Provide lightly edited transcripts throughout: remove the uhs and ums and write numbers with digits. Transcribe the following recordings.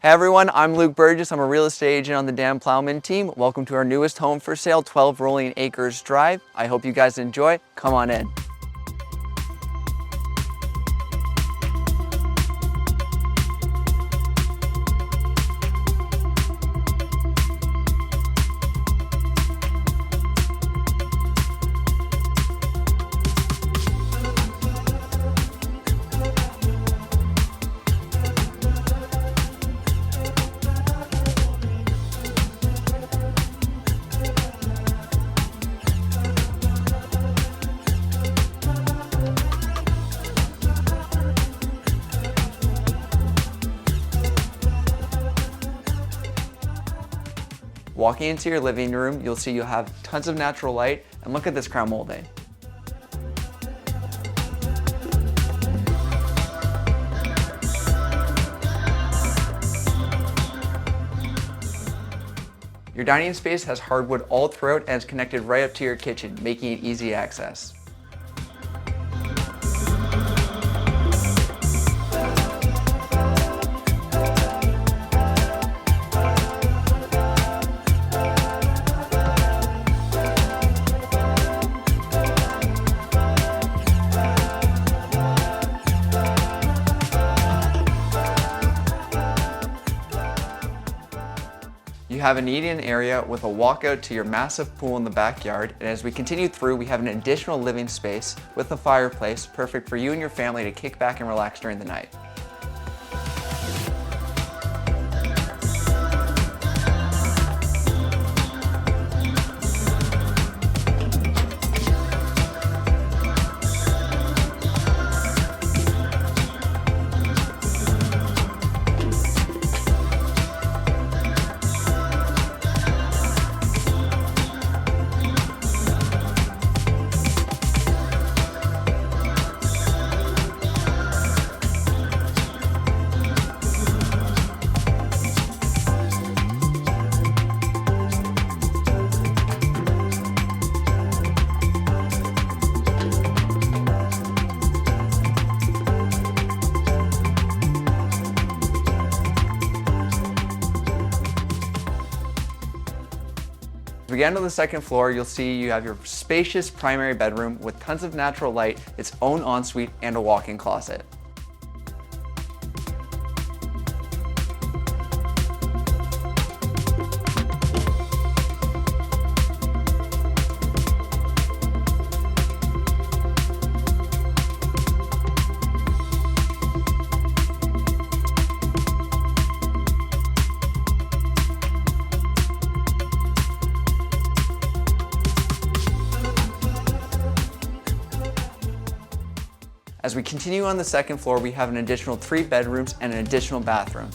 Hey everyone, I'm Luke Burgess. I'm a real estate agent on the Dan Plowman team. Welcome to our newest home for sale, 12 Rolling Acres Drive. I hope you guys enjoy. Come on in. Walking into your living room, you'll see you'll have tons of natural light, and look at this crown molding. Your dining space has hardwood all throughout and is connected right up to your kitchen, making it easy access. You have an eating area with a walkout to your massive pool in the backyard, and as we continue through, we have an additional living space with a fireplace, perfect for you and your family to kick back and relax during the night. As we get into the second floor, you'll see you have your spacious primary bedroom with tons of natural light, its own ensuite, and a walk-in closet. As we continue on the second floor, we have an additional 3 bedrooms and an additional bathroom.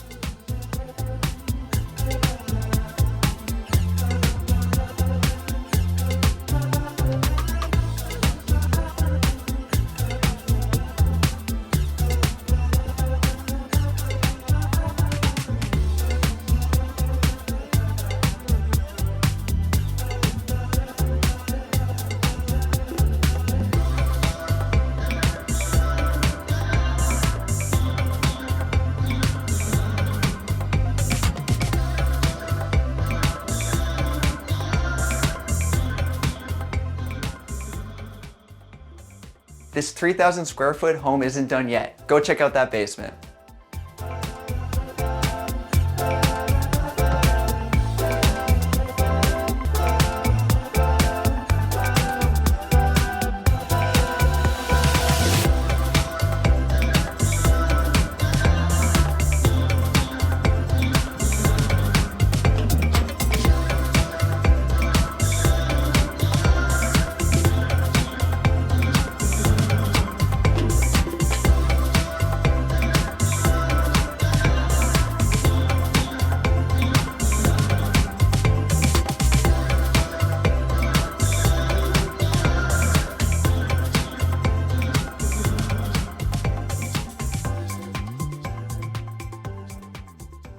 This 3,000 square foot home isn't done yet. Go check out that basement.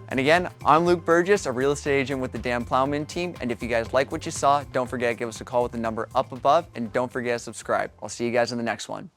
And again, I'm Luke Burgess, a real estate agent with the Dan Plowman team. And if you guys like what you saw, don't forget to give us a call with the number up above, and don't forget to subscribe. I'll see you guys in the next one.